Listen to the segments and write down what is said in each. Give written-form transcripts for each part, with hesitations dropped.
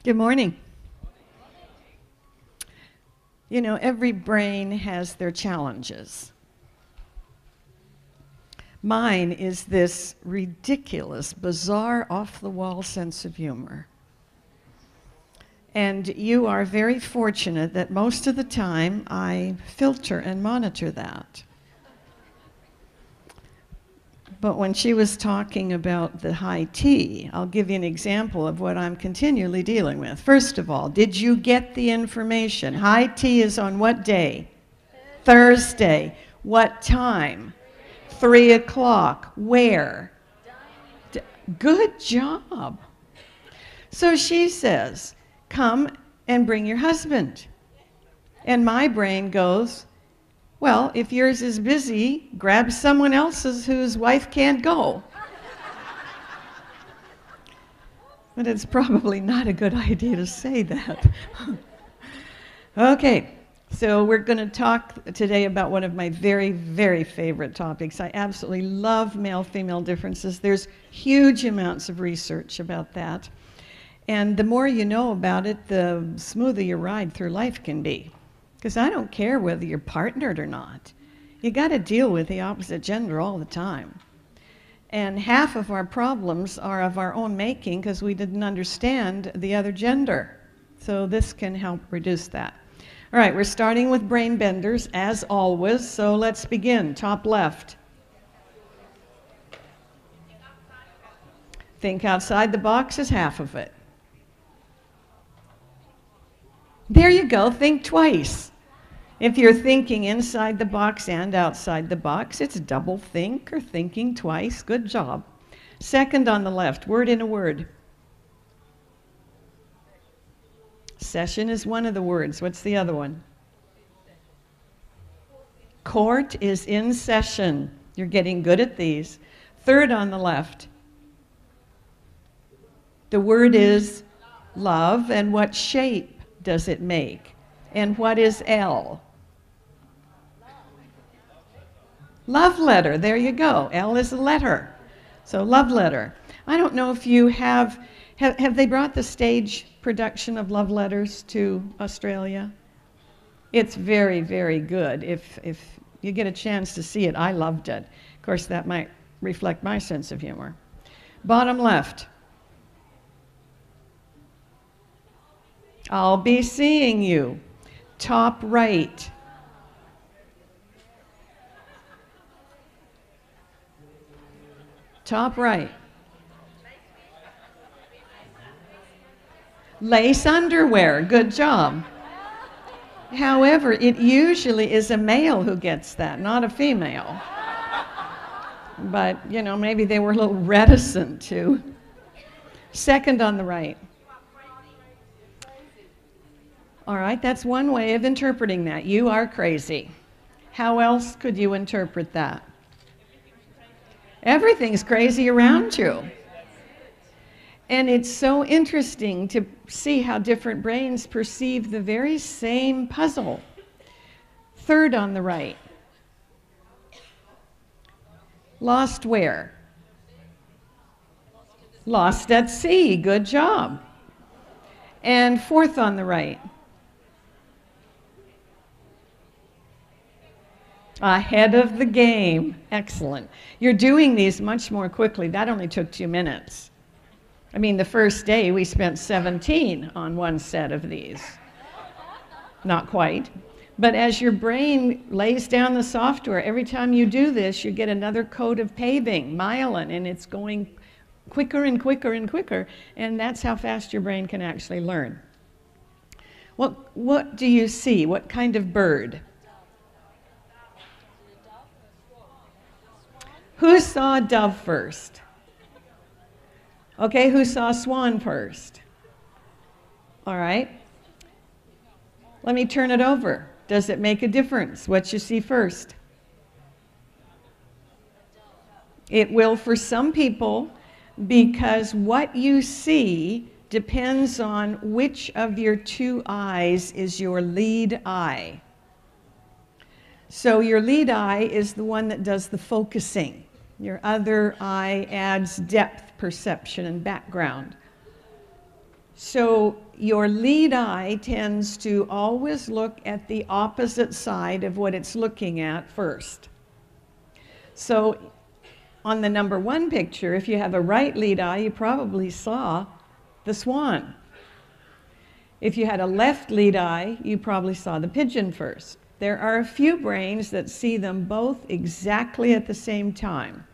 Good morning. You know, every brain has their challenges. Mine is this ridiculous, bizarre, off the wall sense of humor. And you are very fortunate that most of the time I filter and monitor that. But when she was talking about the high T, I'll give you an example of what I'm continually dealing with. First of all, did you get the information? High T is on what day? Thursday. What time? 3 o'clock. Where? Good job. So she says, come and bring your husband. And my brain goes, well, if yours is busy, grab someone else's whose wife can't go. But it's probably not a good idea to say that. Okay, so we're going to talk today about one of my very, very favorite topics. I absolutely love male-female differences. There's huge amounts of research about that. And the more you know about it, the smoother your ride through life can be. Because I don't care whether you're partnered or not. You got to deal with the opposite gender all the time. And half of our problems are of our own making because we didn't understand the other gender. So this can help reduce that. All right, we're starting with brain benders, as always. So let's begin. Top left. Think outside the box is half of it. There you go. Think twice. If you're thinking inside the box and outside the box, it's double think or thinking twice. Good job. Second on the left, word in a word. Session is one of the words. What's the other one? Court is in session. You're getting good at these. Third on the left. The word is love, and what shape does it make? And what is L? Love letter. There you go. L is a letter. So love letter. I don't know if you have they brought the stage production of love letters to Australia? It's very, very good. If you get a chance to see it, I loved it. Of course, that might reflect my sense of humor. Bottom left. I'll be seeing you. Top right. Top right. Lace underwear. Good job. However, it usually is a male who gets that, not a female. But, you know, maybe they were a little reticent to. Second on the right. All right, that's one way of interpreting that. You are crazy. How else could you interpret that? Everything's crazy around you. And it's so interesting to see how different brains perceive the very same puzzle. Third on the right. Lost where? Lost at sea. Good job. And fourth on the right. Ahead of the game. Excellent. You're doing these much more quickly. That only took 2 minutes. I mean, the first day we spent 17 on one set of these. Not quite. But as your brain lays down the software, every time you do this, you get another coat of paving, myelin, and it's going quicker and quicker and quicker. And that's how fast your brain can actually learn. What do you see? What kind of bird? Who saw dove first? Okay, who saw swan first? All right. Let me turn it over. Does it make a difference what you see first? It will for some people, because what you see depends on which of your two eyes is your lead eye. So your lead eye is the one that does the focusing. Your other eye adds depth perception and background. So your lead eye tends to always look at the opposite side of what it's looking at first. So on the number 1 picture, if you have a right lead eye, you probably saw the swan. If you had a left lead eye, you probably saw the pigeon first. There are a few brains that see them both exactly at the same time.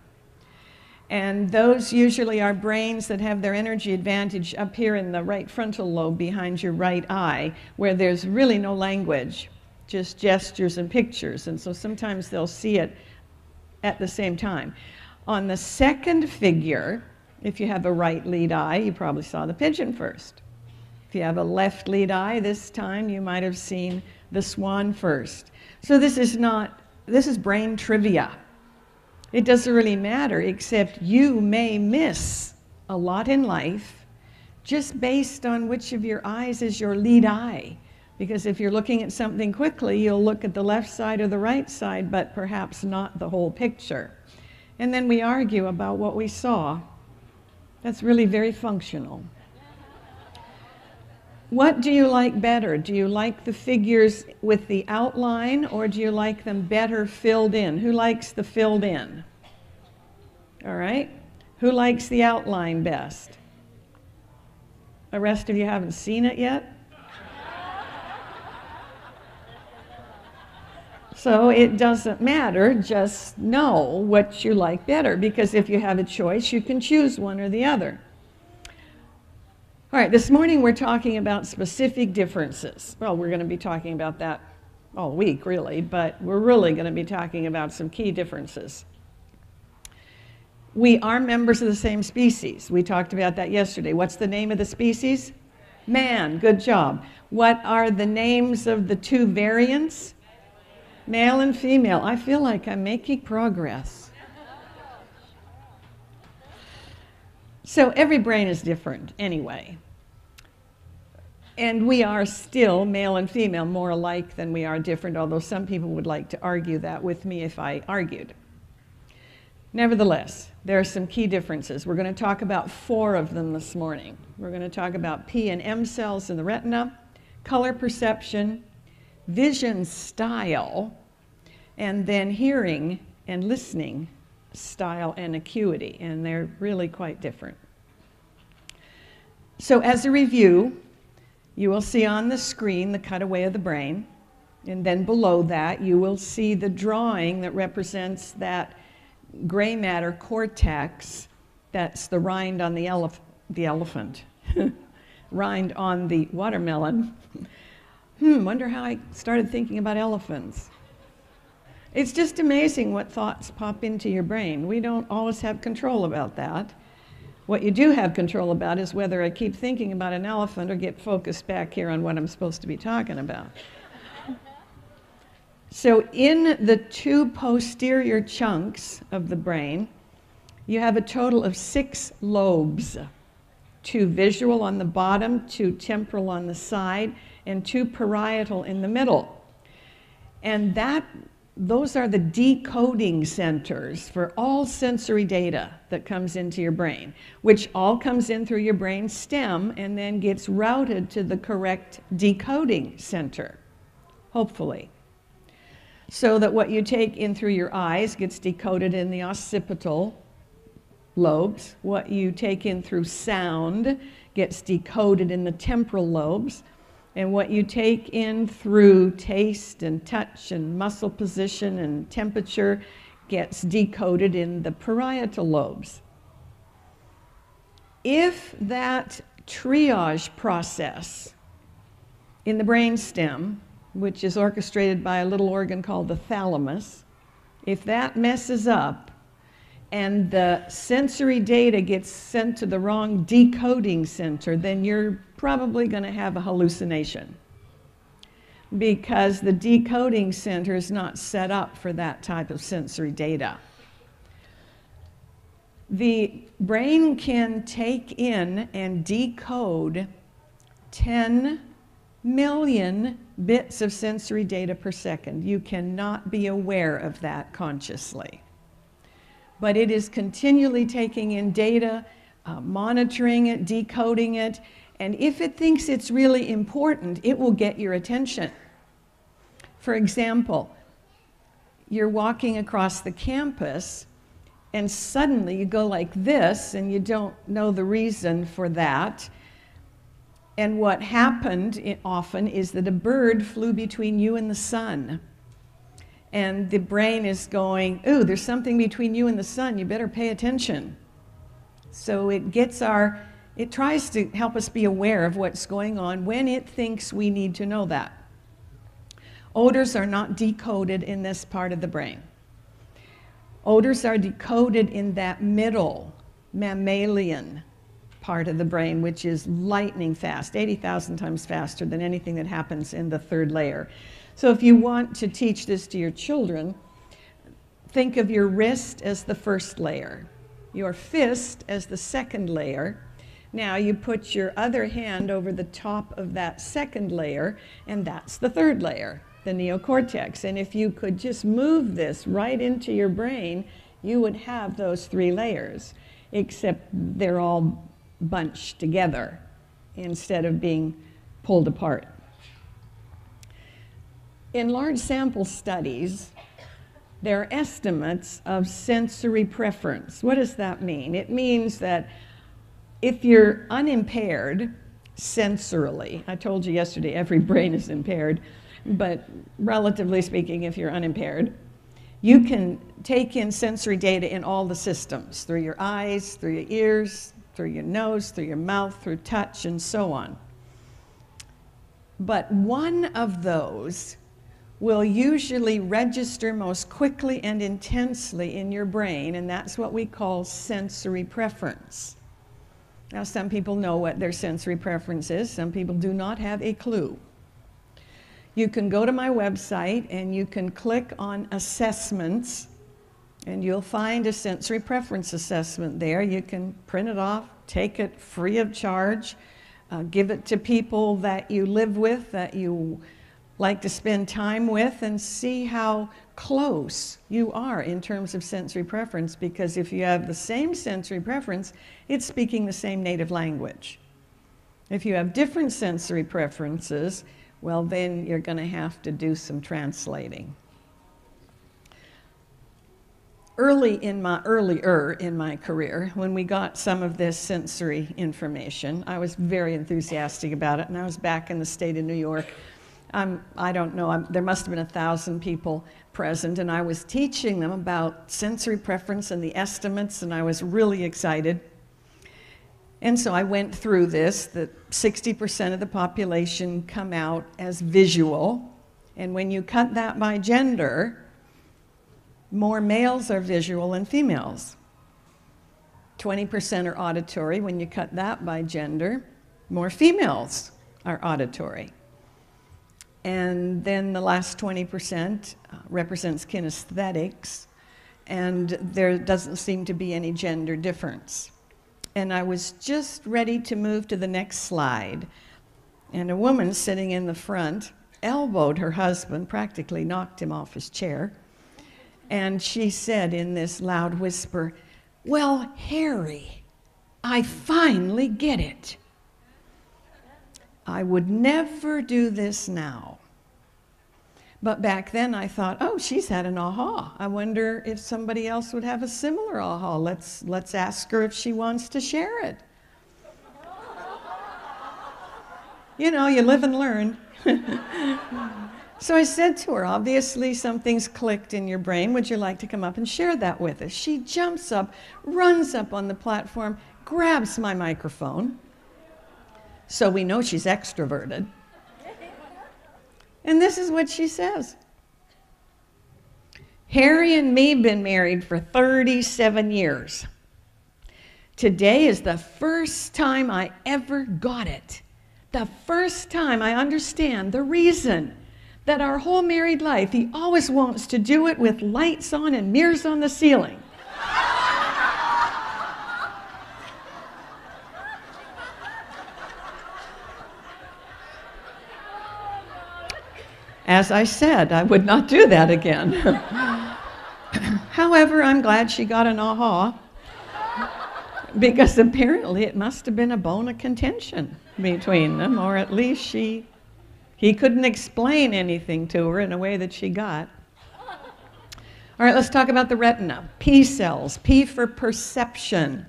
And those usually are brains that have their energy advantage up here in the right frontal lobe behind your right eye, where there's really no language, just gestures and pictures. And so sometimes they'll see it at the same time. On the second figure, if you have a right lead eye, you probably saw the pigeon first. If you have a left lead eye, this time you might have seen the swan first. So this is brain trivia. It doesn't really matter, except you may miss a lot in life just based on which of your eyes is your lead eye. Because if you're looking at something quickly, you'll look at the left side or the right side, but perhaps not the whole picture. And then we argue about what we saw. That's really very functional. What do you like better? Do you like the figures with the outline, or do you like them better filled in? Who likes the filled in? All right. Who likes the outline best? The rest of you haven't seen it yet? So it doesn't matter, just know what you like better, because if you have a choice, you can choose one or the other. All right, this morning we're talking about specific differences. Well, we're going to be talking about that all week, really, but we're really going to be talking about some key differences. We are members of the same species. We talked about that yesterday. What's the name of the species? Man. Good job. What are the names of the 2 variants? Male and female. I feel like I'm making progress. So every brain is different anyway. And we are still, male and female, more alike than we are different, although some people would like to argue that with me if I argued. Nevertheless, there are some key differences. We're going to talk about 4 of them this morning. We're going to talk about P and M cells in the retina, color perception, vision style, and then hearing and listening style and acuity, and they're really quite different. So as a review, you will see on the screen the cutaway of the brain, and then below that you will see the drawing that represents that gray matter cortex. That's the rind on the elephant, rind on the watermelon. Wonder how I started thinking about elephants. It's just amazing what thoughts pop into your brain. We don't always have control about that. What you do have control about is whether I keep thinking about an elephant or get focused back here on what I'm supposed to be talking about. So in the 2 posterior chunks of the brain, you have a total of 6 lobes. 2 visual on the bottom, 2 temporal on the side, and 2 parietal in the middle. And those are the decoding centers for all sensory data that comes into your brain, which all comes in through your brain stem and then gets routed to the correct decoding center, hopefully. So that what you take in through your eyes gets decoded in the occipital lobes. What you take in through sound gets decoded in the temporal lobes. And what you take in through taste and touch and muscle position and temperature gets decoded in the parietal lobes. If that triage process in the brainstem, which is orchestrated by a little organ called the thalamus, if that messes up and the sensory data gets sent to the wrong decoding center, then you're probably going to have a hallucination, because the decoding center is not set up for that type of sensory data. The brain can take in and decode 10 million bits of sensory data per second. You cannot be aware of that consciously. But it is continually taking in data, monitoring it, decoding it, And if it thinks it's really important, it will get your attention. For example, you're walking across the campus and suddenly you go like this and you don't know the reason for that. And what happened often is that a bird flew between you and the sun. And the brain is going, ooh, there's something between you and the sun, you better pay attention. So it tries to help us be aware of what's going on when it thinks we need to know that. Odors are not decoded in this part of the brain. Odors are decoded in that middle mammalian part of the brain, which is lightning fast, 80,000 times faster than anything that happens in the third layer. So if you want to teach this to your children, think of your wrist as the first layer, your fist as the second layer. Now you put your other hand over the top of that second layer, and that's the third layer, the neocortex. And if you could just move this right into your brain, you would have those 3 layers, except they're all bunched together instead of being pulled apart. In large sample studies, there are estimates of sensory preference. What does that mean? It means that if you're unimpaired sensorily, I told you yesterday every brain is impaired, but relatively speaking, if you're unimpaired, you can take in sensory data in all the systems, through your eyes, through your ears, through your nose, through your mouth, through touch, and so on. But one of those will usually register most quickly and intensely in your brain, and that's what we call sensory preference. Now, some people know what their sensory preference is. Some people do not have a clue. You can go to my website and you can click on assessments, and you'll find a sensory preference assessment there. You can print it off, take it free of charge, give it to people that you live with, that you like to spend time with, and see how close you are in terms of sensory preference, because if you have the same sensory preference, it's speaking the same native language. If you have different sensory preferences, well, then you're going to have to do some translating. Earlier in my career, when we got some of this sensory information, I was very enthusiastic about it, and I was back in the state of New York. I don't know, there must have been 1,000 people present, and I was teaching them about sensory preference and the estimates, and I was really excited. And so I went through this, that 60% of the population come out as visual, and when you cut that by gender, more males are visual than females. 20% are auditory. When you cut that by gender, more females are auditory. And then the last 20% represents kinesthetics, and there doesn't seem to be any gender difference. And I was just ready to move to the next slide, and a woman sitting in the front elbowed her husband, practically knocked him off his chair, and she said in this loud whisper, "Well, Harry, I finally get it." I would never do this now. But back then I thought, oh, she's had an aha. I wonder if somebody else would have a similar aha. Let's ask her if she wants to share it. You know, you live and learn. So I said to her, obviously something's clicked in your brain. Would you like to come up and share that with us? She jumps up, runs up on the platform, grabs my microphone. So we know she's extroverted. And this is what she says. "Harry and me have been married for 37 years. Today is the first time I ever got it. The first time I understand the reason that our whole married life, he always wants to do it with lights on and mirrors on the ceiling." As I said, I would not do that again. However, I'm glad she got an aha, because apparently it must have been a bone of contention. between them, or at least he couldn't explain anything to her in a way that she got. All right, let's talk about the retina. P cells, P for perception.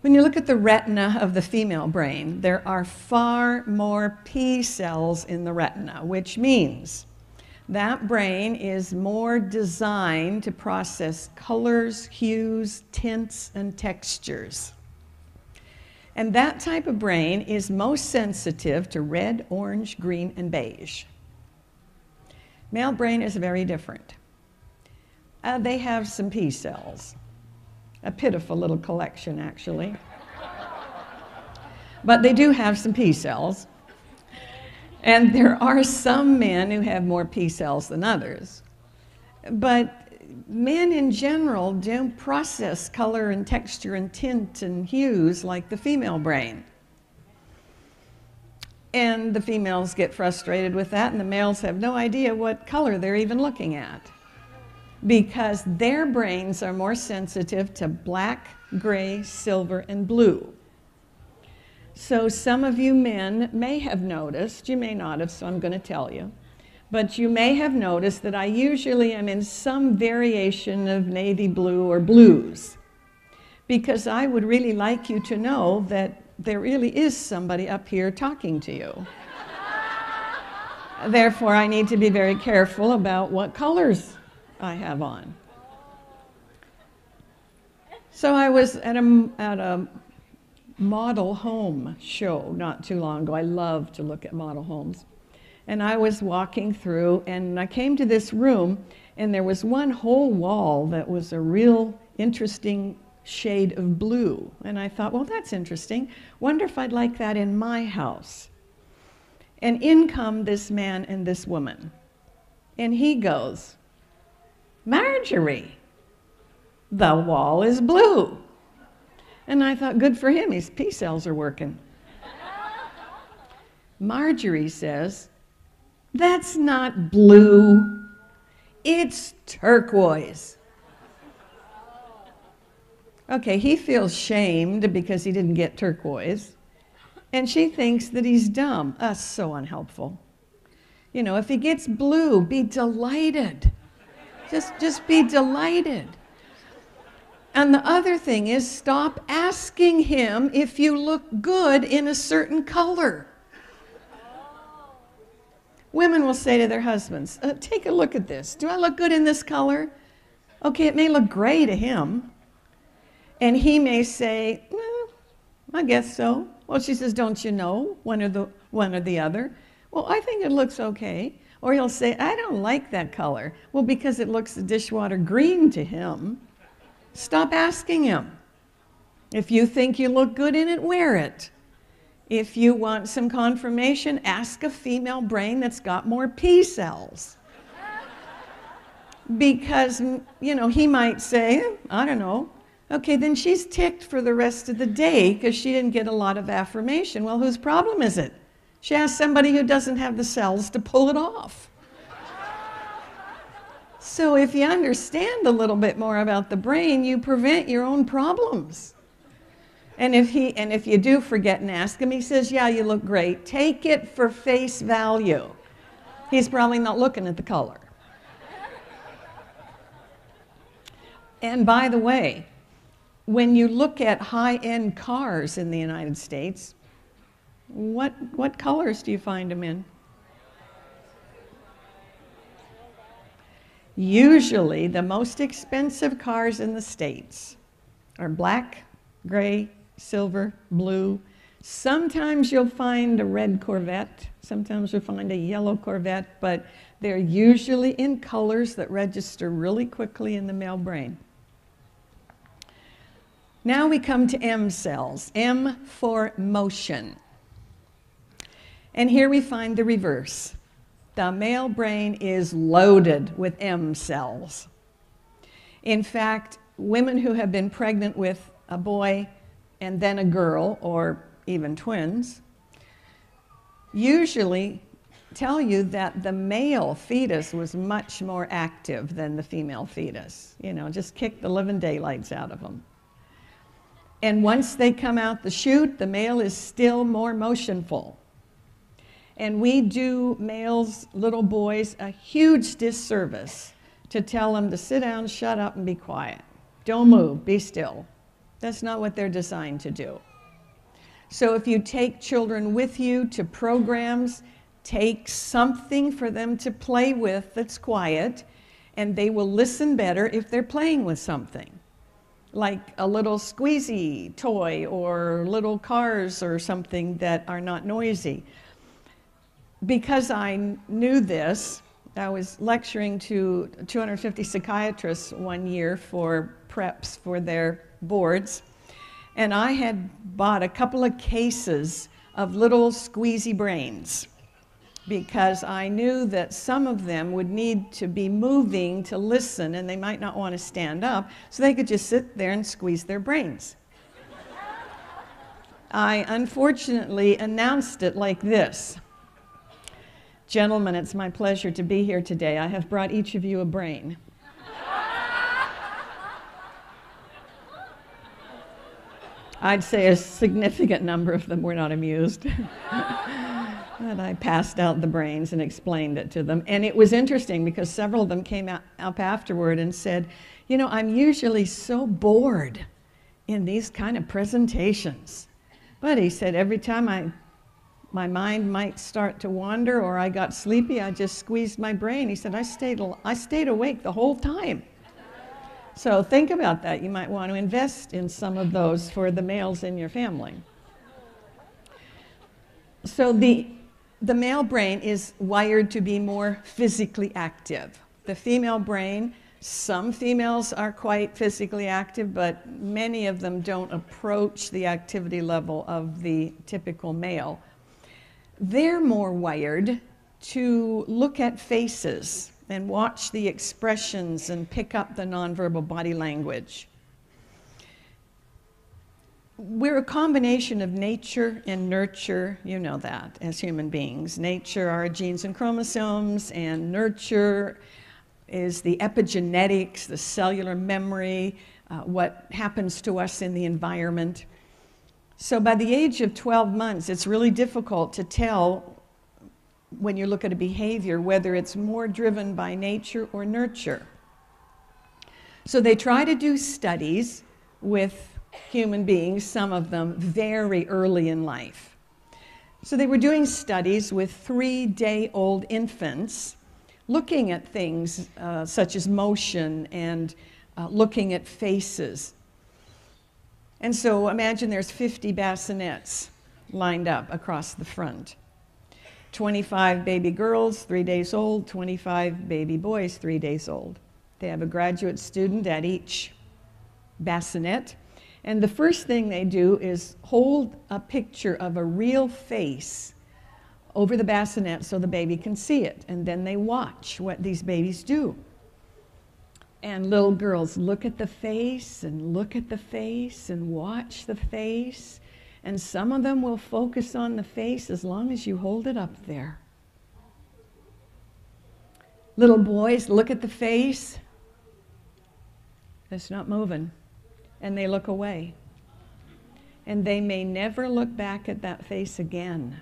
When you look at the retina of the female brain, there are far more P cells in the retina, which means that brain is more designed to process colors, hues, tints, and textures. And that type of brain is most sensitive to red, orange, green, and beige. Male brain is very different. They have some P cells. A pitiful little collection, actually. But they do have some P cells. And there are some men who have more P cells than others. But men in general don't process color and texture and tint and hues like the female brain. And the females get frustrated with that, and the males have no idea what color they're even looking at, because their brains are more sensitive to black, gray, silver, and blue. So some of you men may have noticed, you may not have, so I'm going to tell you, but you may have noticed that I usually am in some variation of navy blue or blues, because I would really like you to know that there really is somebody up here talking to you. Therefore, I need to be very careful about what colors I have on. So I was at a model home show not too long ago. I love to look at model homes. And I was walking through, and I came to this room, and there was one whole wall that was a real interesting shade of blue. And I thought, well, that's interesting. Wonder if I'd like that in my house. And in come this man and this woman. And he goes, "Marjorie, the wall is blue." And I thought, good for him, his P cells are working. Marjorie says, "That's not blue, it's turquoise." Okay, he feels shamed because he didn't get turquoise, and she thinks that he's dumb. So unhelpful. You know, if he gets blue, be delighted. Just be delighted. And the other thing is, stop asking him if you look good in a certain color. Women will say to their husbands, "Take a look at this. Do I look good in this color?" Okay, it may look gray to him. And he may say, "I guess so." Well, she says, "Don't you know one or the other?" "Well, I think it looks okay." Or he'll say, "I don't like that color." Well, because it looks dishwater green to him. Stop asking him. If you think you look good in it, wear it. If you want some confirmation, ask a female brain that's got more P cells. Because, you know, he might say, "I don't know." Okay, then she's ticked for the rest of the day because she didn't get a lot of affirmation. Well, whose problem is it? She asked somebody who doesn't have the cells to pull it off. So if you understand a little bit more about the brain, you prevent your own problems. And if you do forget and ask him, he says, "Yeah, you look great." Take it for face value. He's probably not looking at the color. And by the way, when you look at high-end cars in the United States, what colors do you find them in? Usually, the most expensive cars in the States are black, gray, silver, blue. Sometimes you'll find a red Corvette. Sometimes you'll find a yellow Corvette, but they're usually in colors that register really quickly in the male brain. Now we come to M cells, M for motion. And here we find the reverse. The male brain is loaded with M cells. In fact, women who have been pregnant with a boy and then a girl, or even twins, usually tell you that the male fetus was much more active than the female fetus. You know, just kick the living daylights out of them. And once they come out the chute, the male is still more motionful. And we do males, little boys, a huge disservice to tell them to sit down, shut up, and be quiet. Don't move, be still. That's not what they're designed to do. So if you take children with you to programs, take something for them to play with that's quiet, and they will listen better if they're playing with something, like a little squeezy toy or little cars or something that are not noisy. Because I knew this, I was lecturing to 250 psychiatrists one year for preps for their boards, and I had bought a couple of cases of little squeezy brains because I knew that some of them would need to be moving to listen, and they might not want to stand up, so they could just sit there and squeeze their brains. I unfortunately announced it like this: "Gentlemen, it's my pleasure to be here today. I have brought each of you a brain." I'd say a significant number of them were not amused. And I passed out the brains and explained it to them. And it was interesting because several of them came up afterward and said, "You know, I'm usually so bored in these kind of presentations. But," he said, "every time my mind might start to wander or I got sleepy, I just squeezed my brain." He said, I stayed awake the whole time." So think about that. You might want to invest in some of those for the males in your family. So the male brain is wired to be more physically active. The female brain, some females are quite physically active, but many of them don't approach the activity level of the typical male. They're more wired to look at faces and watch the expressions and pick up the nonverbal body language. We're a combination of nature and nurture, you know that, as human beings. Nature are genes and chromosomes, and nurture is the epigenetics, the cellular memory, what happens to us in the environment. So by the age of 12 months, it's really difficult to tell when you look at a behavior whether it's more driven by nature or nurture. So they try to do studies with human beings, some of them very early in life. So they were doing studies with 3-day-old infants, looking at things such as motion and looking at faces. And so imagine there's 50 bassinets lined up across the front. 25 baby girls, 3 days old, 25 baby boys, 3 days old. They have a graduate student at each bassinet. And the first thing they do is hold a picture of a real face over the bassinet so the baby can see it. And then they watch what these babies do. And little girls look at the face and look at the face and watch the face. And some of them will focus on the face as long as you hold it up there. Little boys look at the face. It's not moving. And they look away. And they may never look back at that face again.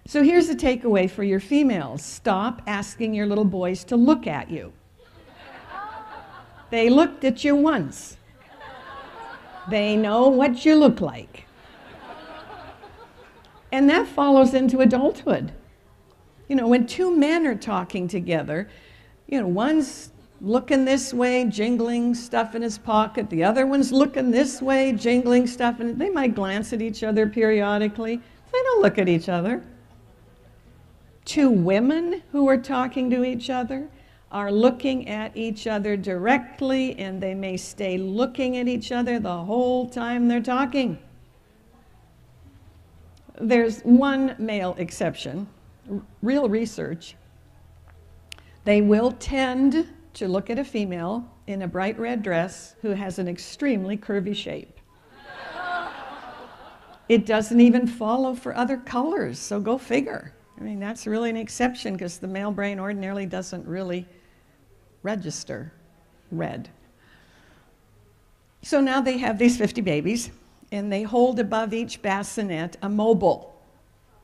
So here's the takeaway for your females. Stop asking your little boys to look at you. They looked at you once. They know what you look like. And that follows into adulthood. You know, when two men are talking together, you know, one's looking this way, jingling stuff in his pocket. The other one's looking this way, jingling stuff. And they might glance at each other periodically. They don't look at each other. Two women who are talking to each other are looking at each other directly, and they may stay looking at each other the whole time they're talking. There's one male exception, real research. They will tend to look at a female in a bright red dress who has an extremely curvy shape. It doesn't even follow for other colors, so go figure. I mean, that's really an exception because the male brain ordinarily doesn't really register red. So now they have these 50 babies, and they hold above each bassinet a mobile.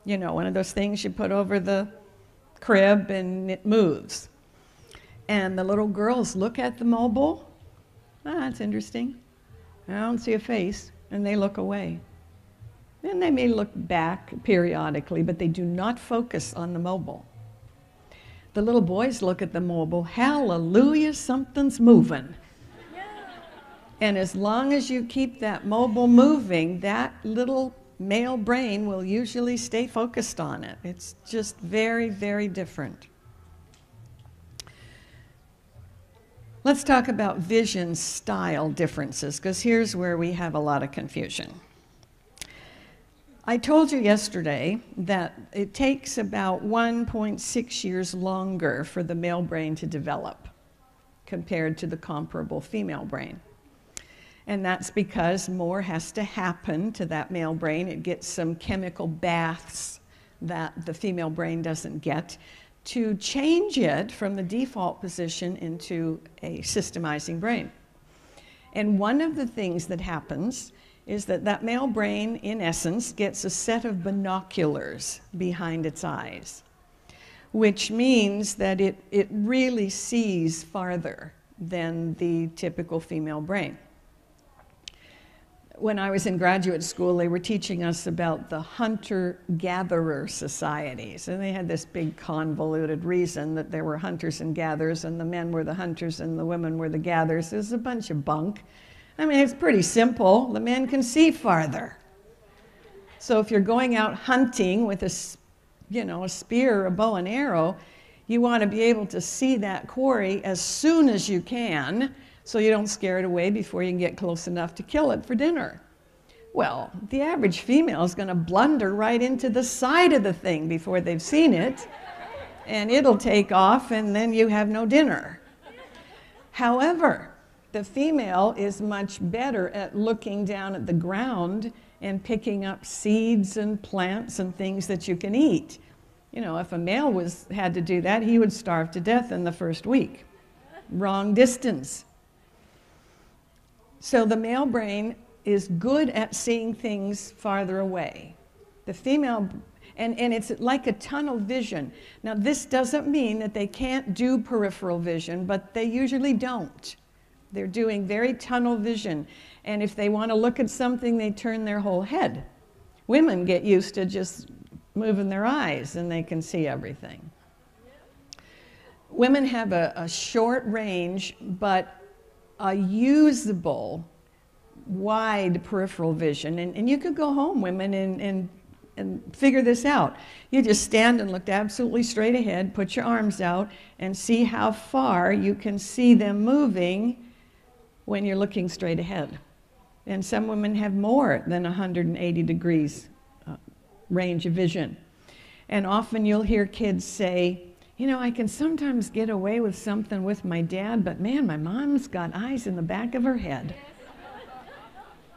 You know, one of those things you put over the crib and it moves. And the little girls look at the mobile. Ah, that's interesting. I don't see a face. And they look away. And they may look back periodically, but they do not focus on the mobile. The little boys look at the mobile. Hallelujah, something's moving. And as long as you keep that mobile moving, that little male brain will usually stay focused on it. It's just very, very different. Let's talk about vision style differences, because here's where we have a lot of confusion. I told you yesterday that it takes about 1.6 years longer for the male brain to develop compared to the comparable female brain. And that's because more has to happen to that male brain. It gets some chemical baths that the female brain doesn't get to change it from the default position into a systemizing brain. And one of the things that happens is that that male brain, in essence, gets a set of binoculars behind its eyes, which means that it really sees farther than the typical female brain. When I was in graduate school, they were teaching us about the hunter-gatherer societies. And they had this big convoluted reason that there were hunters and gatherers, and the men were the hunters and the women were the gatherers. It was a bunch of bunk. I mean, it's pretty simple. The men can see farther. So if you're going out hunting with a spear, a bow and arrow, you want to be able to see that quarry as soon as you can, so you don't scare it away before you can get close enough to kill it for dinner. Well, the average female is going to blunder right into the side of the thing before they've seen it, and it'll take off, and then you have no dinner. However, the female is much better at looking down at the ground and picking up seeds and plants and things that you can eat. You know, if a male had to do that, he would starve to death in the first week. Wrong distance. So the male brain is good at seeing things farther away. The female, and it's like a tunnel vision. Now, this doesn't mean that they can't do peripheral vision, but they usually don't. They're doing very tunnel vision. And if they want to look at something, they turn their whole head. Women get used to just moving their eyes and they can see everything. Women have a short range, but a usable, wide peripheral vision. And you could go home, women, and figure this out. You just stand and look absolutely straight ahead, put your arms out, and see how far you can see them moving when you're looking straight ahead. And some women have more than 180 degrees range of vision. And often you'll hear kids say, you know, I can sometimes get away with something with my dad, but man, my mom's got eyes in the back of her head.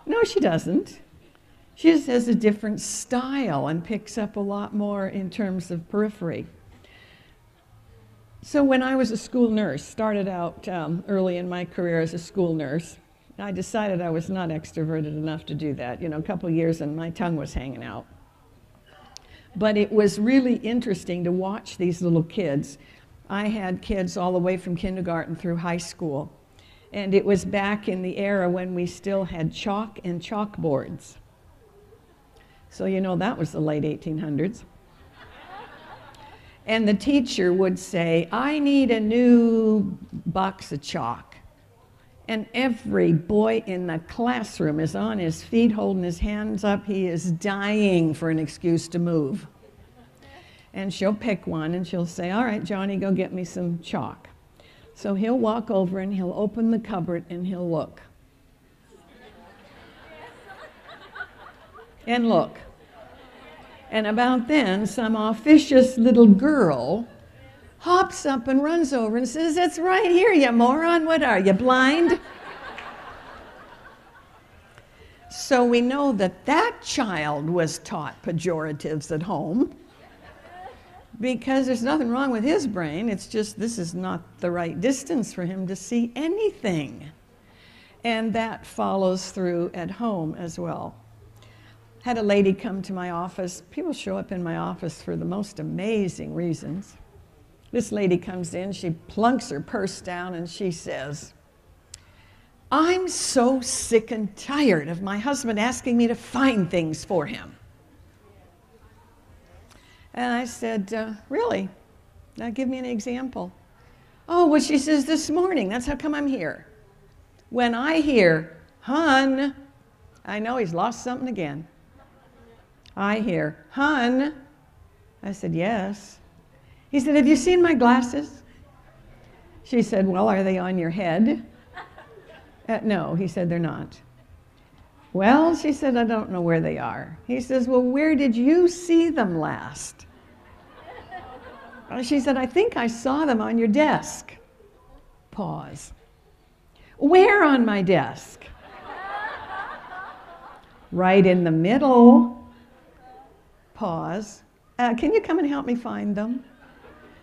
No, she doesn't. She just has a different style and picks up a lot more in terms of periphery. So when I was a school nurse, started out early in my career as a school nurse, I decided I was not extroverted enough to do that. You know, a couple of years and my tongue was hanging out. But it was really interesting to watch these little kids. I had kids all the way from kindergarten through high school. And it was back in the era when we still had chalk and chalkboards. So you know that was the late 1800s. And the teacher would say, I need a new box of chalk. And every boy in the classroom is on his feet, holding his hands up. He is dying for an excuse to move. And she'll pick one and she'll say, all right, Johnny, go get me some chalk. So he'll walk over and he'll open the cupboard and he'll look. And look. And about then, some officious little girl hops up and runs over and says, it's right here, you moron. What are you, blind? So we know that that child was taught pejoratives at home because there's nothing wrong with his brain. It's just this is not the right distance for him to see anything. And that follows through at home as well. Had a lady come to my office. People show up in my office for the most amazing reasons. This lady comes in, she plunks her purse down and she says, "I'm so sick and tired of my husband asking me to find things for him." And I said, "Really? Now give me an example." "Oh, well," she says, "this morning, that's how come I'm here. When I hear, 'Hun,' I know he's lost something again. I hear, 'Hun.' I said, 'Yes.' He said, 'Have you seen my glasses?' She said, 'Well, are they on your head?' No, he said, 'They're not.' 'Well,' she said, 'I don't know where they are.' He says, 'Well, where did you see them last?' She said, 'I think I saw them on your desk.' Pause. 'Where on my desk?' 'Right in the middle.' Pause. 'Can you come and help me find them?'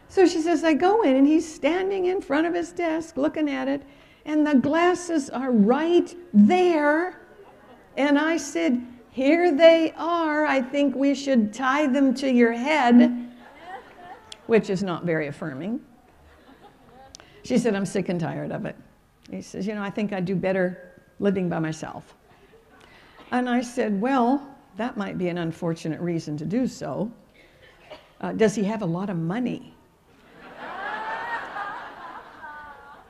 So she says, I go in and he's standing in front of his desk looking at it, and the glasses are right there. And I said, 'Here they are. I think we should tie them to your head,' which is not very affirming. She said, 'I'm sick and tired of it.' He says, 'I think I'd do better living by myself.' And I said, 'Well, that might be an unfortunate reason to do so. Does he have a lot of money?'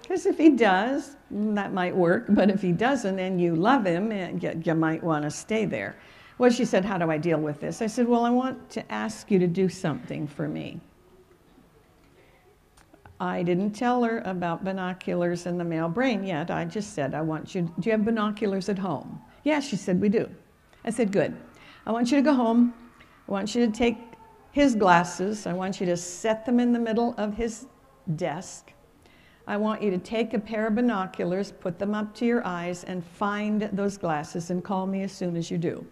Because if he does, that might work. But if he doesn't and you love him, you might want to stay there." Well, she said, "How do I deal with this?" I said, "Well, I want to ask you to do something for me." I didn't tell her about binoculars and the male brain yet. I just said, do you have binoculars at home?" "Yeah," she said, "we do." I said, "Good. I want you to go home. I want you to take his glasses. I want you to set them in the middle of his desk. I want you to take a pair of binoculars, put them up to your eyes, and find those glasses and call me as soon as you do."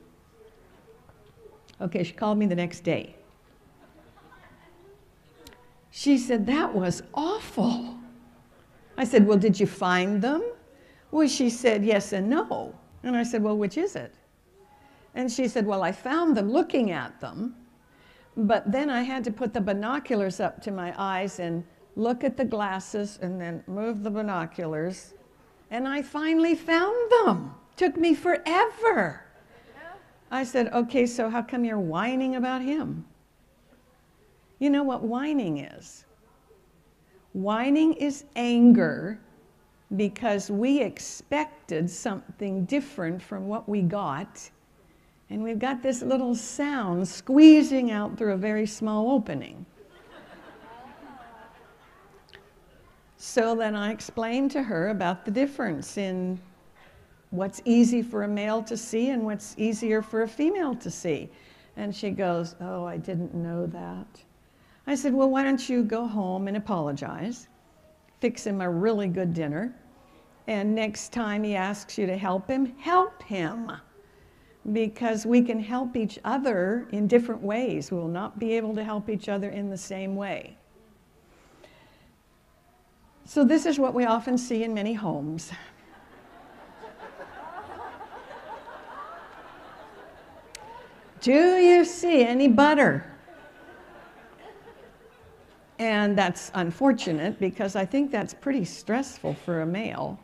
Okay, she called me the next day. She said, "That was awful." I said, "Well, did you find them?" Well, she said, "Yes and no." And I said, "Well, which is it?" And she said, "Well, I found them looking at them, but then I had to put the binoculars up to my eyes and look at the glasses and then move the binoculars, and I finally found them. Took me forever." I said, "Okay, so how come you're whining about him?" You know what whining is? Whining is anger because we expected something different from what we got, and we've got this little sound squeezing out through a very small opening. So then I explained to her about the difference in what's easy for a male to see and what's easier for a female to see. And she goes, "Oh, I didn't know that." I said, "Well, why don't you go home and apologize, fix him a really good dinner, and next time he asks you to help him, because we can help each other in different ways. We will not be able to help each other in the same way." So this is what we often see in many homes. "Do you see any butter?" And that's unfortunate because I think that's pretty stressful for a male.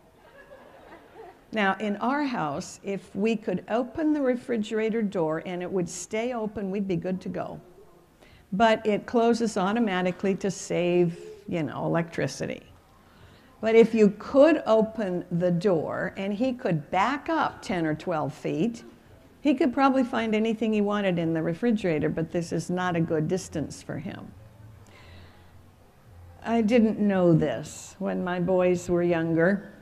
Now, in our house, if we could open the refrigerator door and it would stay open, we'd be good to go. But it closes automatically to save, electricity. But if you could open the door and he could back up 10 or 12 feet, he could probably find anything he wanted in the refrigerator, but this is not a good distance for him. I didn't know this when my boys were younger.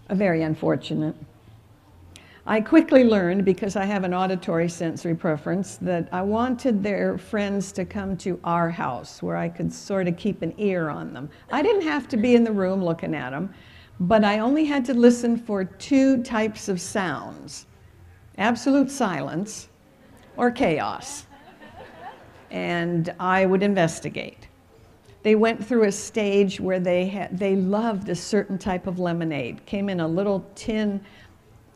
Very unfortunate. I quickly learned, because I have an auditory sensory preference, that I wanted their friends to come to our house where I could sort of keep an ear on them. I didn't have to be in the room looking at them, but I only had to listen for two types of sounds: absolute silence or chaos. And I would investigate. they went through a stage where they loved a certain type of lemonade. Came in a little tin,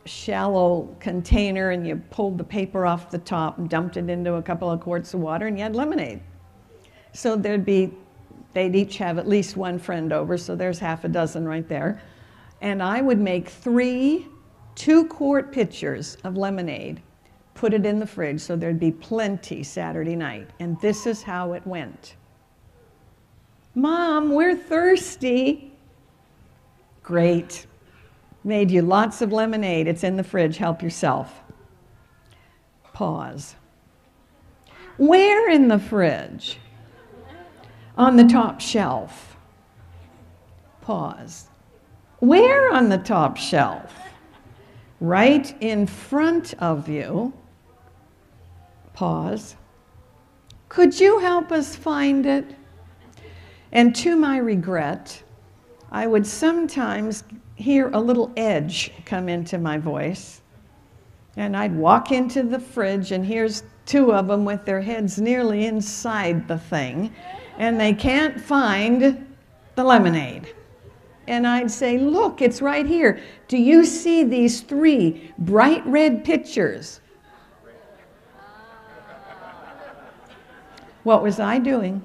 shallow container, and you pulled the paper off the top and dumped it into a couple of quarts of water, and you had lemonade. So they'd each have at least one friend over, so there's half a dozen right there. And I would make 3 2-quart pitchers of lemonade, put it in the fridge so there'd be plenty Saturday night. And this is how it went. Mom, we're thirsty. Great. Made you lots of lemonade. It's in the fridge. Help yourself. Pause. Where in the fridge? On the top shelf. Pause. Where on the top shelf? Right in front of you. Pause. Could you help us find it? And to my regret, I would sometimes hear a little edge come into my voice. And I'd walk into the fridge, and here's 2 of them with their heads nearly inside the thing, and they can't find the lemonade. And I'd say, look, it's right here. Do you see these 3 bright red pitchers? What was I doing?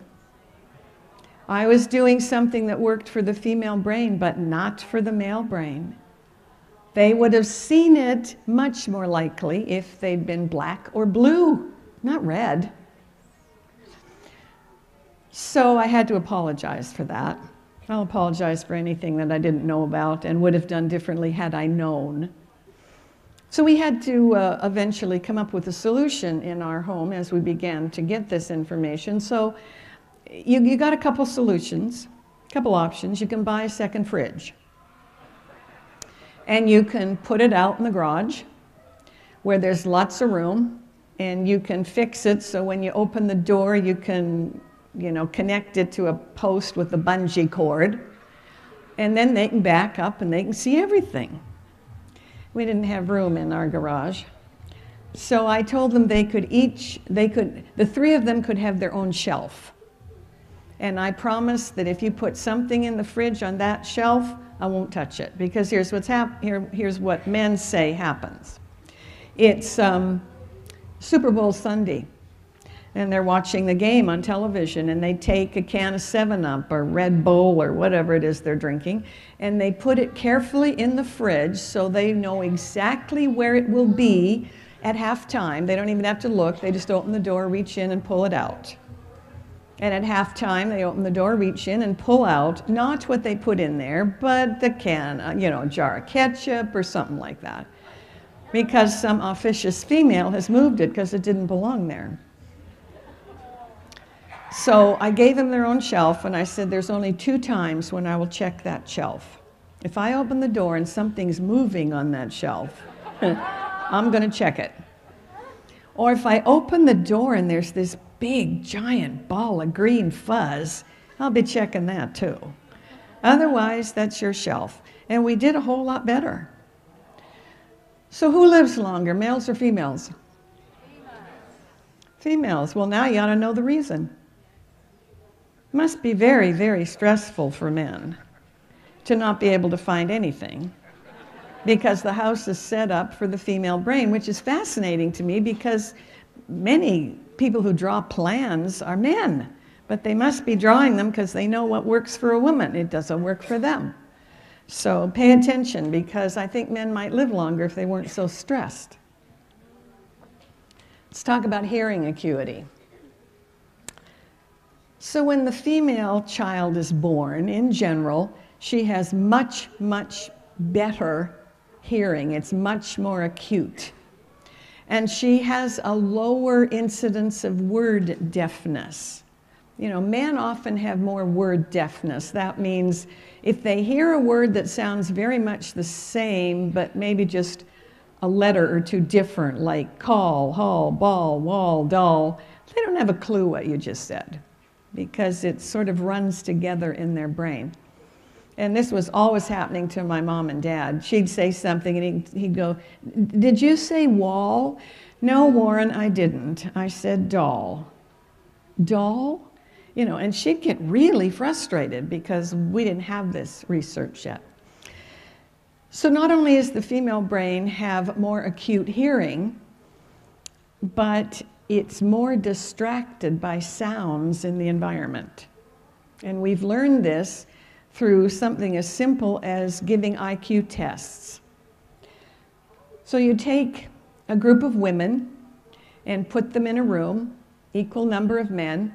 I was doing something that worked for the female brain, but not for the male brain. They would have seen it much more likely if they'd been black or blue, not red. So I had to apologize for that. I'll apologize for anything that I didn't know about and would have done differently had I known. So we had to eventually come up with a solution in our home as we began to get this information. So you got a couple solutions, a couple options. You can buy a second fridge. And you can put it out in the garage where there's lots of room, and you can fix it so when you open the door you can connect it to a post with a bungee cord, and then they can back up and they can see everything. We didn't have room in our garage. So I told them the 3 of them could have their own shelf. And I promised that if you put something in the fridge on that shelf, I won't touch it, because here's what men say happens. It's Super Bowl Sunday, and they're watching the game on television, and they take a can of 7-Up or Red Bull or whatever it is they're drinking, and they put it carefully in the fridge so they know exactly where it will be at halftime. They don't even have to look. They just open the door, reach in, and pull it out. And at halftime, they open the door, reach in, and pull out, not what they put in there, but the can, a jar of ketchup or something like that. Because some officious female has moved it because it didn't belong there. So I gave them their own shelf, and I said, there's only 2 times when I will check that shelf. If I open the door and something's moving on that shelf, I'm going to check it. Or if I open the door and there's this big, giant ball of green fuzz, I'll be checking that too. Otherwise, that's your shelf. And we did a whole lot better. So who lives longer, males or females? Females. Well, now you ought to know the reason. It must be very, very stressful for men to not be able to find anything, because the house is set up for the female brain, which is fascinating to me, because many people who draw plans are men, but they must be drawing them because they know what works for a woman. It doesn't work for them. So pay attention, because I think men might live longer if they weren't so stressed. Let's talk about hearing acuity. So when the female child is born, in general, she has much, much better hearing. It's much more acute. And she has a lower incidence of word deafness. Men often have more word deafness. That means if they hear a word that sounds very much the same, but maybe just a letter or 2 different, like call, hall, ball, wall, doll, they don't have a clue what you just said, because it sort of runs together in their brain. And this was always happening to my mom and dad. She'd say something and he'd go, "Did you say wall?" "No, Warren, I didn't. I said doll." "Doll?" and she'd get really frustrated because we didn't have this research yet. So not only does the female brain have more acute hearing, but it's more distracted by sounds in the environment. And we've learned this through something as simple as giving IQ tests. So you take a group of women and put them in a room, equal number of men,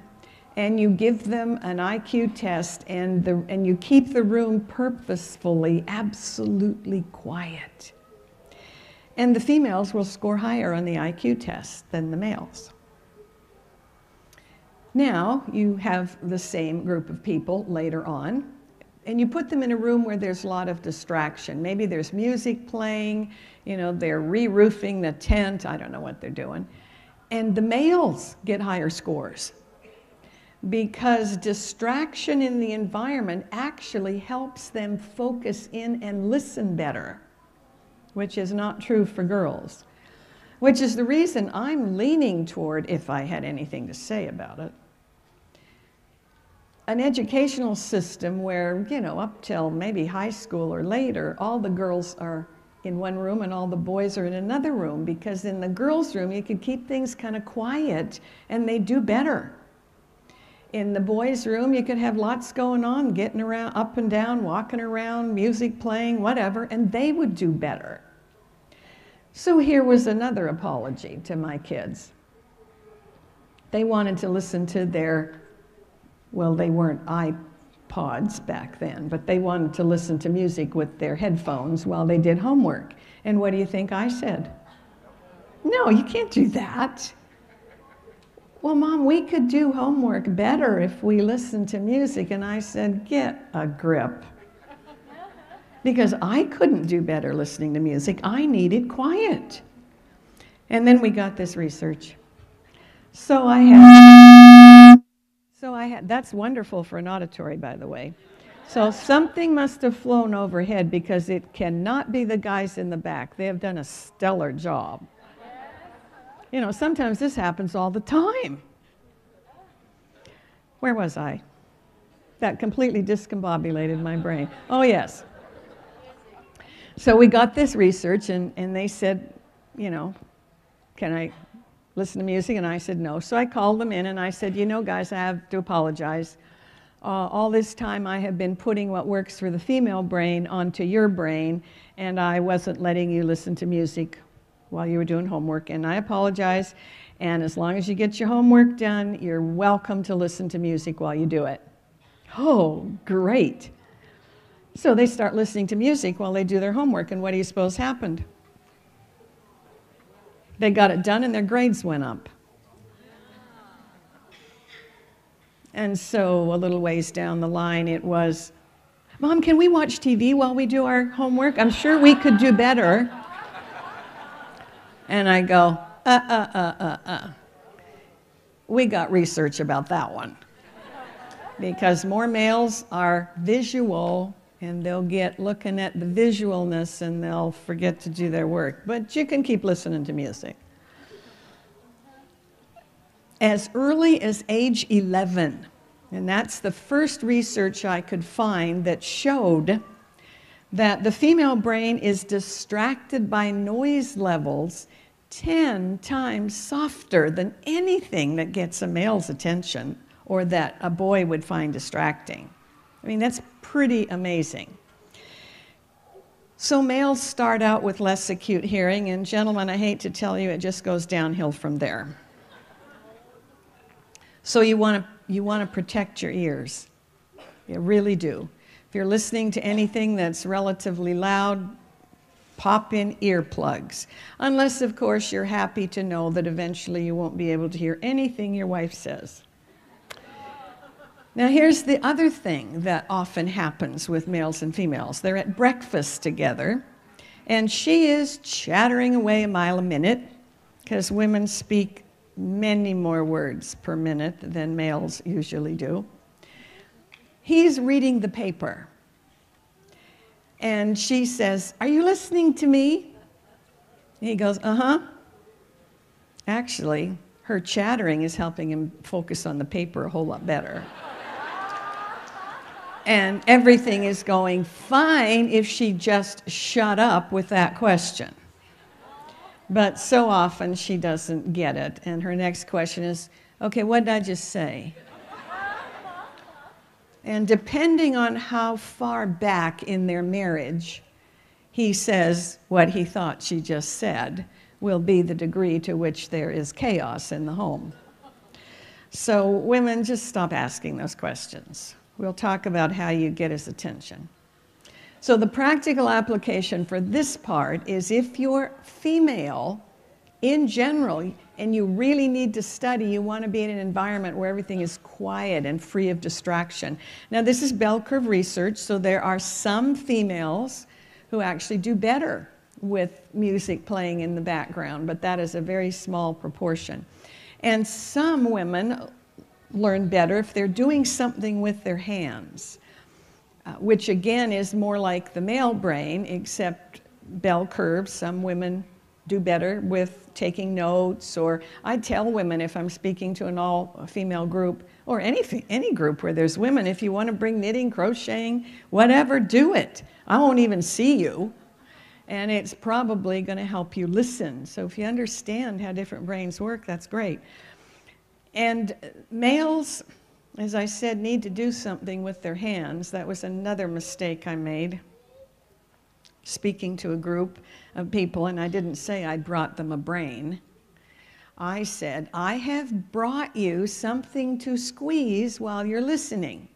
and you give them an IQ test, and you keep the room purposefully absolutely quiet. And the females will score higher on the IQ test than the males. Now, you have the same group of people later on, and you put them in a room where there's a lot of distraction. Maybe there's music playing, they're re-roofing the tent, I don't know what they're doing. And the males get higher scores because distraction in the environment actually helps them focus in and listen better, which is not true for girls, which is the reason I'm leaning toward, if I had anything to say about it, an educational system where, up till maybe high school or later, all the girls are in one room and all the boys are in another room, because in the girls' room you could keep things kind of quiet and they do better. In the boys' room you could have lots going on, getting around, up and down, walking around, music playing, whatever, and they would do better. So here was another apology to my kids. They wanted to listen to their, well, they weren't iPods back then, but they wanted to listen to music with their headphones while they did homework. And what do you think I said? No, you can't do that. Well, Mom, we could do homework better if we listened to music. And I said, get a grip. Because I couldn't do better listening to music. I needed quiet. And then we got this research. So I had, that's wonderful for an auditory, by the way. So something must have flown overhead, because it cannot be the guys in the back. They have done a stellar job. Sometimes this happens all the time. Where was I? That completely discombobulated my brain. Oh, yes. So we got this research, and they said, can I listen to music? And I said, no. So I called them in, and I said, guys, I have to apologize. All this time I have been putting what works for the female brain onto your brain, and I wasn't letting you listen to music while you were doing homework, and I apologize. And as long as you get your homework done, you're welcome to listen to music while you do it. Oh, great. So they start listening to music while they do their homework, and what do you suppose happened? They got it done and their grades went up. And so a little ways down the line it was, Mom, can we watch TV while we do our homework? I'm sure we could do better. And I go, We got research about that one. Because more males are visual, and they'll get looking at the visualness and they'll forget to do their work. But you can keep listening to music. As early as age 11, and that's the first research I could find that showed that the female brain is distracted by noise levels 10 times softer than anything that gets a male's attention or that a boy would find distracting. I mean, that's pretty amazing. So males start out with less acute hearing, and gentlemen, I hate to tell you, it just goes downhill from there. So you want to protect your ears. You really do. If you're listening to anything that's relatively loud, pop in earplugs. Unless, of course, you're happy to know that eventually you won't be able to hear anything your wife says. Now, here's the other thing that often happens with males and females. They're at breakfast together, and she is chattering away a mile a minute, because women speak many more words per minute than males usually do. He's reading the paper, and she says, "Are you listening to me?" And he goes, "Uh-huh. Actually, Her chattering is helping him focus on the paper a whole lot better. And everything is going fine if she just shut up with that question. But so often she doesn't get it. And her next question is, okay, what did I just say? And depending on how far back in their marriage he says what he thought she just said, will be the degree to which there is chaos in the home. So women, just stop asking those questions. We'll talk about how you get his attention. So the practical application for this part is if you're female in general and you really need to study, you want to be in an environment where everything is quiet and free of distraction. Now this is bell curve research, so there are some females who actually do better with music playing in the background, but that is a very small proportion. And some women learn better if they're doing something with their hands, which again is more like the male brain, except bell curve. Some women do better with taking notes, or I tell women if I'm speaking to an all-female group, or any group where there's women, if you want to bring knitting, crocheting, whatever, do it. I won't even see you. And it's probably going to help you listen. So if you understand how different brains work, that's great. And males, as I said, need to do something with their hands. That was another mistake I made, speaking to a group of people, and I didn't say I brought them a brain. I said, I have brought you something to squeeze while you're listening,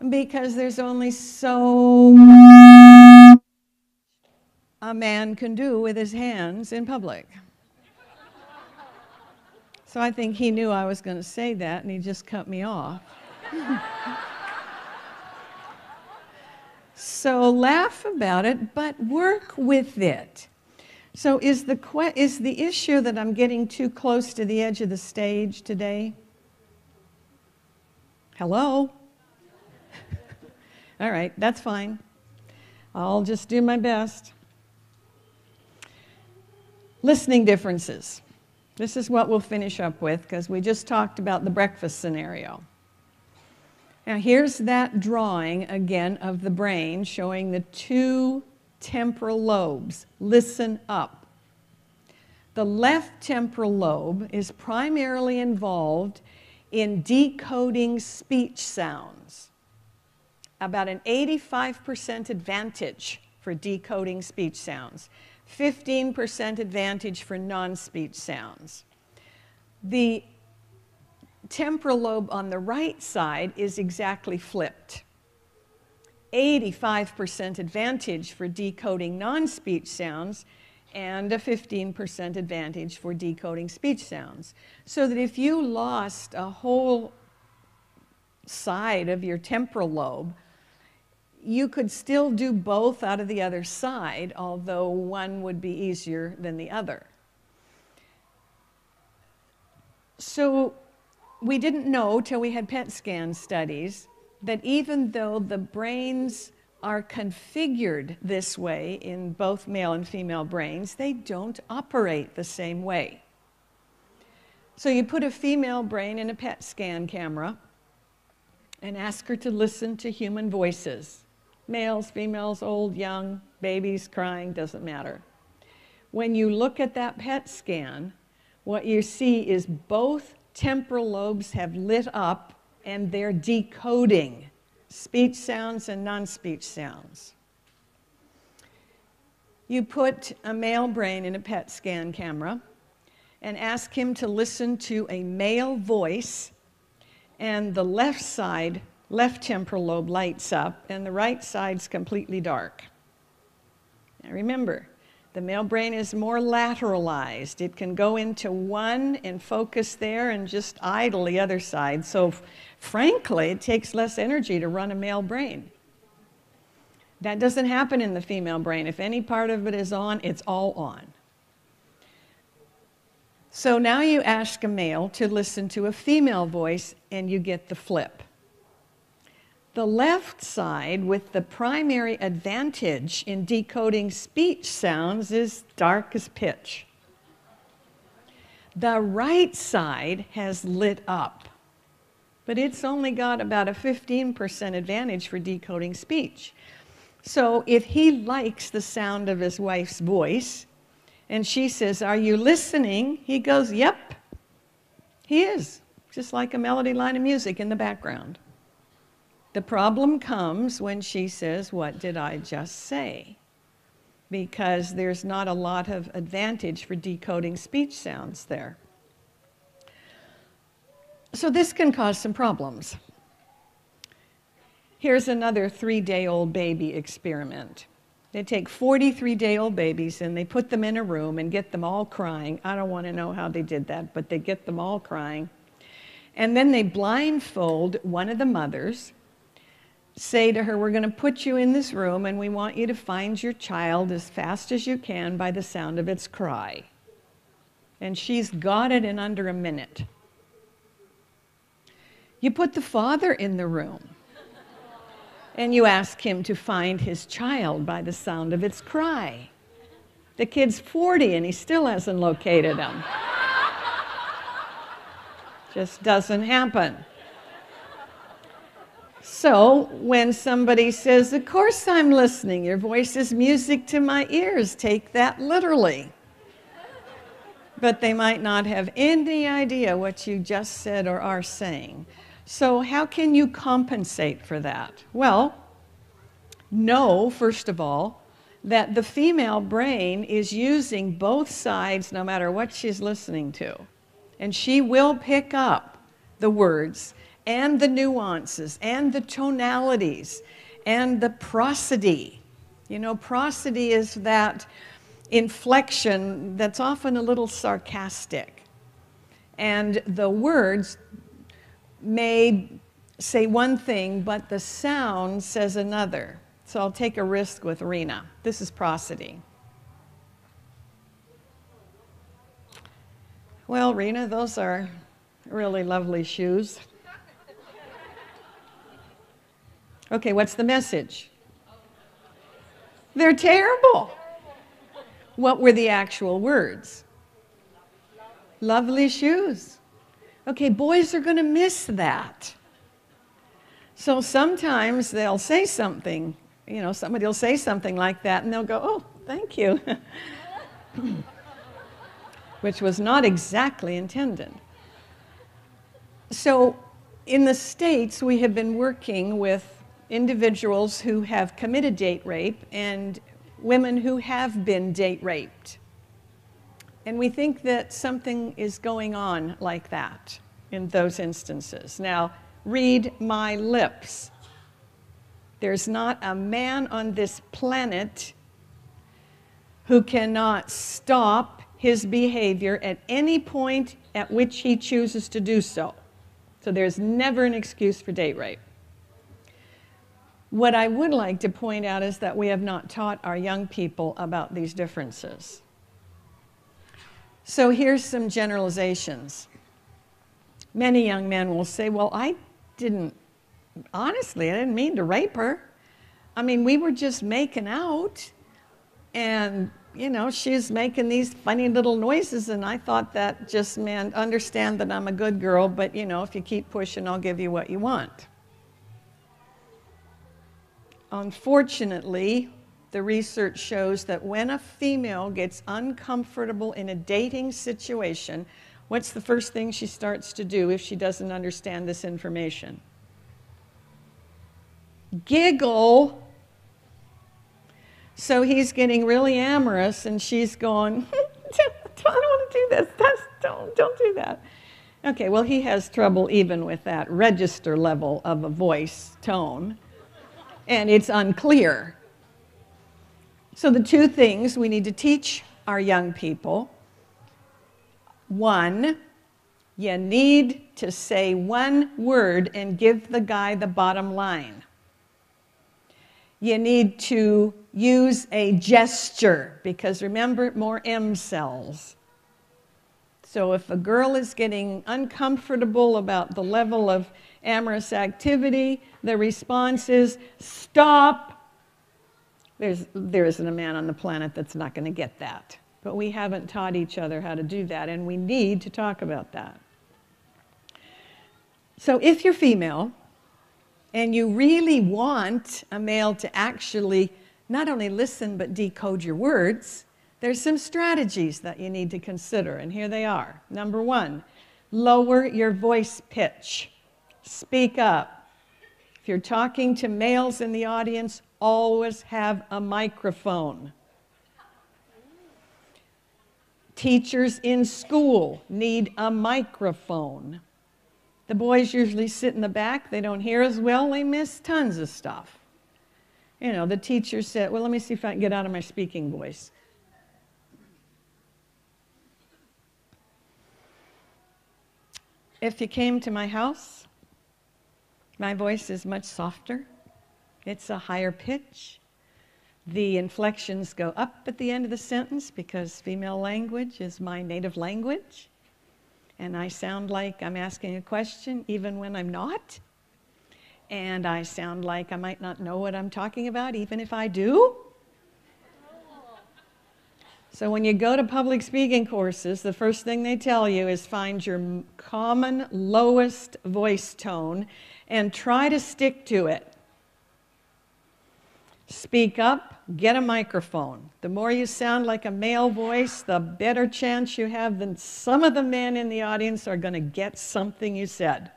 because there's only so much a man can do with his hands in public. So I think he knew I was going to say that, and he just cut me off. So laugh about it, but work with it. So is the issue that I'm getting too close to the edge of the stage today? Hello? All right, that's fine. I'll just do my best. Listening differences. This is what we'll finish up with, because we just talked about the breakfast scenario. Now here's that drawing again of the brain showing the two temporal lobes. Listen up. The left temporal lobe is primarily involved in decoding speech sounds. About an 85% advantage for decoding speech sounds. 15% advantage for non-speech sounds. The temporal lobe on the right side is exactly flipped. 85% advantage for decoding non-speech sounds and a 15% advantage for decoding speech sounds. So that if you lost a whole side of your temporal lobe, you could still do both out of the other side, although one would be easier than the other. So we didn't know till we had PET scan studies that even though the brains are configured this way in both male and female brains, they don't operate the same way. So you put a female brain in a PET scan camera and ask her to listen to human voices. Males, females, old, young, babies, crying, doesn't matter. When you look at that PET scan, what you see is both temporal lobes have lit up and they're decoding speech sounds and non-speech sounds. You put a male brain in a PET scan camera and ask him to listen to a male voice, and the left temporal lobe lights up and the right side's completely dark. Now remember, the male brain is more lateralized. It can go into one and focus there and just idle the other side. So frankly, it takes less energy to run a male brain. That doesn't happen in the female brain. If any part of it is on, it's all on. So now you ask a male to listen to a female voice and you get the flip. The left side with the primary advantage in decoding speech sounds is dark as pitch. The right side has lit up, but it's only got about a 15% advantage for decoding speech. So if he likes the sound of his wife's voice, and she says, "Are you listening?" He goes, "Yep, he is," just like a melody line of music in the background. The problem comes when she says, "What did I just say?" Because there's not a lot of advantage for decoding speech sounds there. So this can cause some problems. Here's another 3-day-old baby experiment. They take 43-day-old babies and they put them in a room and get them all crying. I don't want to know how they did that, but they get them all crying. And then they blindfold one of the mothers, say to her, "We're going to put you in this room and we want you to find your child as fast as you can by the sound of its cry." And she's got it in under a minute. You put the father in the room and you ask him to find his child by the sound of its cry. The kid's 40 and he still hasn't located him. Just doesn't happen. So when somebody says, "Of course I'm listening, your voice is music to my ears," take that literally. But they might not have any idea what you just said or are saying. So how can you compensate for that? Well, know, first of all, that the female brain is using both sides no matter what she's listening to. And she will pick up the words and the nuances and the tonalities and the prosody. You know, prosody is that inflection that's often a little sarcastic. And the words may say one thing, but the sound says another. So I'll take a risk with Rena. This is prosody. "Well, Rena, those are really lovely shoes." Okay, what's the message? They're terrible. What were the actual words? Lovely shoes. Okay, boys are going to miss that. So sometimes they'll say something, you know, somebody will say something like that and they'll go, "Oh, thank you," which was not exactly intended. So in the States, we have been working with individuals who have committed date rape and women who have been date raped. And we think that something is going on like that in those instances. Now, read my lips. There's not a man on this planet who cannot stop his behavior at any point at which he chooses to do so. So there's never an excuse for date rape. What I would like to point out is that we have not taught our young people about these differences. So here's some generalizations. Many young men will say, "Well, honestly, I didn't mean to rape her. I mean, we were just making out, and, you know, she's making these funny little noises, and I thought that just meant understand that I'm a good girl, but, you know, if you keep pushing, I'll give you what you want." Unfortunately, the research shows that when a female gets uncomfortable in a dating situation, what's the first thing she starts to do if she doesn't understand this information? Giggle. So he's getting really amorous and she's going, "I don't want to do this. Don't do that." Okay, well, he has trouble even with that register level of a voice tone, and it's unclear. So the two things we need to teach our young people: one, you need to say one word and give the guy the bottom line. You need to use a gesture, because remember, more M cells. So if a girl is getting uncomfortable about the level of amorous activity, the response is, "Stop." There isn't a man on the planet that's not going to get that. but we haven't taught each other how to do that, and we need to talk about that. So if you're female, and you really want a male to actually not only listen but decode your words, there's some strategies that you need to consider, and here they are. Number one, lower your voice pitch. Speak up. If you're talking to males in the audience, always have a microphone. Teachers in school need a microphone. The boys usually sit in the back. They don't hear as well. They miss tons of stuff. You know, the teacher said, well, let me see if I can get out of my speaking voice. If you came to my house, my voice is much softer. It's a higher pitch. The inflections go up at the end of the sentence because female language is my native language. And I sound like I'm asking a question even when I'm not. And I sound like I might not know what I'm talking about even if I do. So when you go to public speaking courses, the first thing they tell you is find your common lowest voice tone and try to stick to it. Speak up, get a microphone. The more you sound like a male voice, the better chance you have that some of the men in the audience are going to get something you said.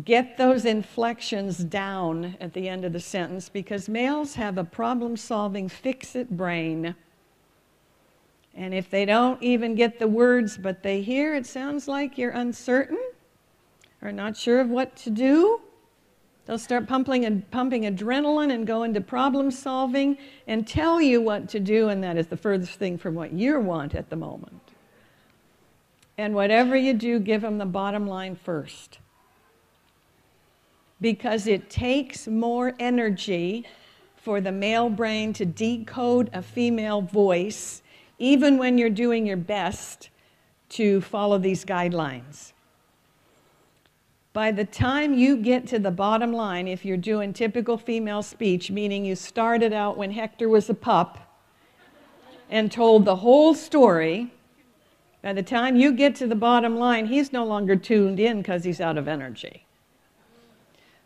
Get those inflections down at the end of the sentence because males have a problem-solving, fix-it brain. And if they don't even get the words but they hear, it sounds like you're uncertain or not sure of what to do. They'll start pumping adrenaline and go into problem solving and tell you what to do, and that is the furthest thing from what you want at the moment. And whatever you do, give them the bottom line first. Because it takes more energy for the male brain to decode a female voice, even when you're doing your best to follow these guidelines. By the time you get to the bottom line, if you're doing typical female speech, meaning you started out when Hector was a pup and told the whole story, by the time you get to the bottom line, he's no longer tuned in because he's out of energy.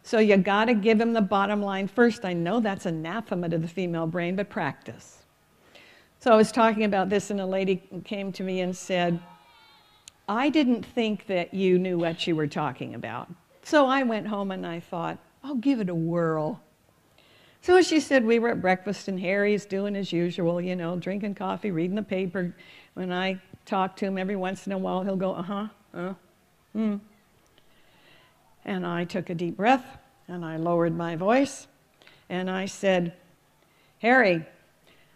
So you got to give him the bottom line first. I know that's anathema to the female brain, but practice. So I was talking about this, and a lady came to me and said, I didn't think that you knew what you were talking about. So I went home and I thought, I'll give it a whirl. So she said, we were at breakfast and Harry's doing as usual, you know, drinking coffee, reading the paper. When I talk to him every once in a while, he'll go, And I took a deep breath and I lowered my voice and I said, Harry,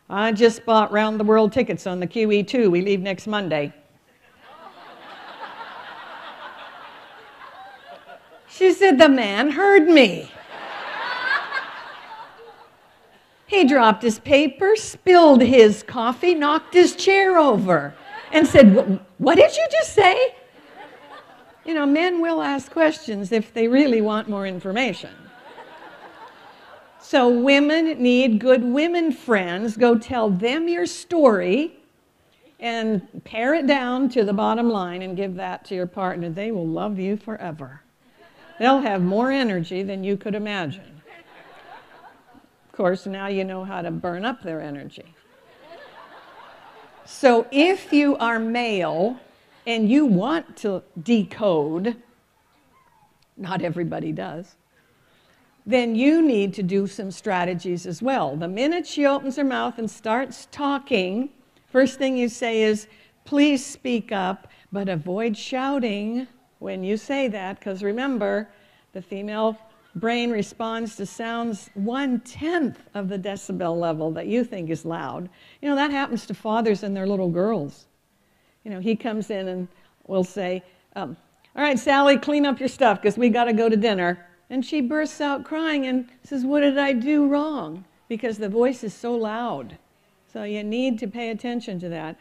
I just bought round the world tickets on the QE2. We leave next Monday. She said, the man heard me. He dropped his paper, spilled his coffee, knocked his chair over, and said, what did you just say? You know, men will ask questions if they really want more information. So women need good women friends. Go tell them your story and pare it down to the bottom line and give that to your partner. They will love you forever. They'll have more energy than you could imagine. Of course, now you know how to burn up their energy. So if you are male and you want to decode, not everybody does, then you need to do some strategies as well. The minute she opens her mouth and starts talking, first thing you say is, please speak up, but avoid shouting when you say that, because remember, the female brain responds to sounds 1/10 of the decibel level that you think is loud. You know, that happens to fathers and their little girls. You know, he comes in and will say, all right, Sally, clean up your stuff because we got to go to dinner. And she bursts out crying and says, what did I do wrong? Because the voice is so loud. So you need to pay attention to that.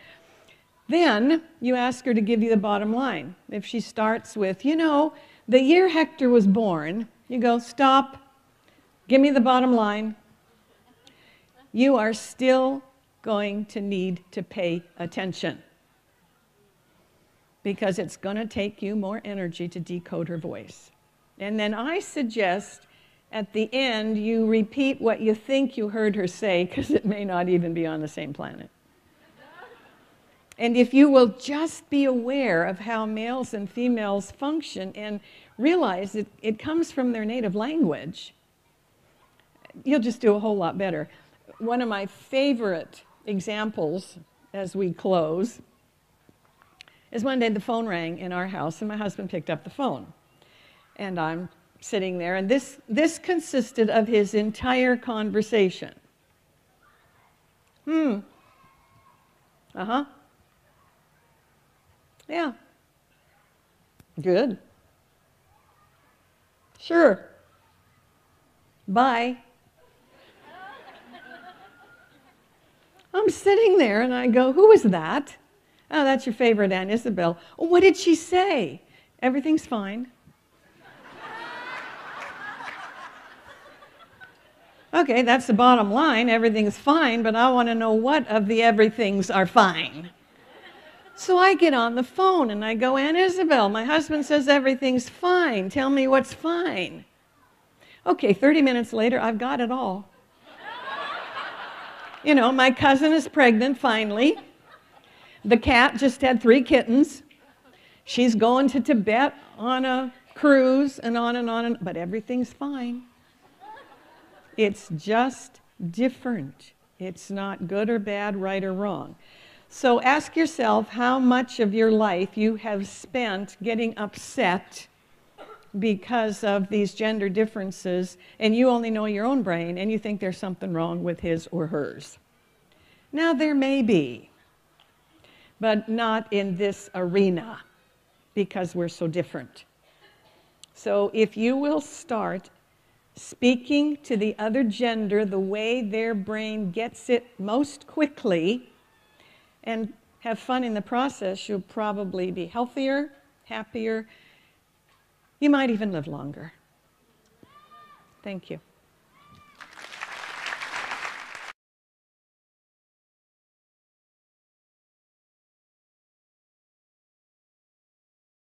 Then you ask her to give you the bottom line. If she starts with, you know, the year Hector was born, you go, stop, give me the bottom line. you are still going to need to pay attention, because it's going to take you more energy to decode her voice. And then I suggest at the end you repeat what you think you heard her say, because it may not even be on the same planet. And if you will just be aware of how males and females function and realize it comes from their native language, you'll just do a whole lot better. One of my favorite examples as we close is one day the phone rang in our house and my husband picked up the phone. And I'm sitting there, and this consisted of his entire conversation. Uh-huh. Yeah. Good. Sure. Bye. I'm sitting there and I go, who was that? Oh, that's your favorite Aunt Isabel. Oh, what did she say? Everything's fine. Okay, that's the bottom line. Everything's fine, but I want to know what of the everythings are fine. So I get on the phone and I go, Aunt Isabel, my husband says everything's fine. Tell me what's fine. Okay, 30 minutes later, I've got it all. You know, my cousin is pregnant, finally. The cat just had 3 kittens. She's going to Tibet on a cruise and on and on, but everything's fine. It's just different. It's not good or bad, right or wrong. So ask yourself how much of your life you have spent getting upset because of these gender differences, and you only know your own brain, and you think there's something wrong with his or hers. Now, there may be, but not in this arena, because we're so different. So if you will start speaking to the other gender the way their brain gets it most quickly, and have fun in the process, you'll probably be healthier, happier. You might even live longer. Thank you.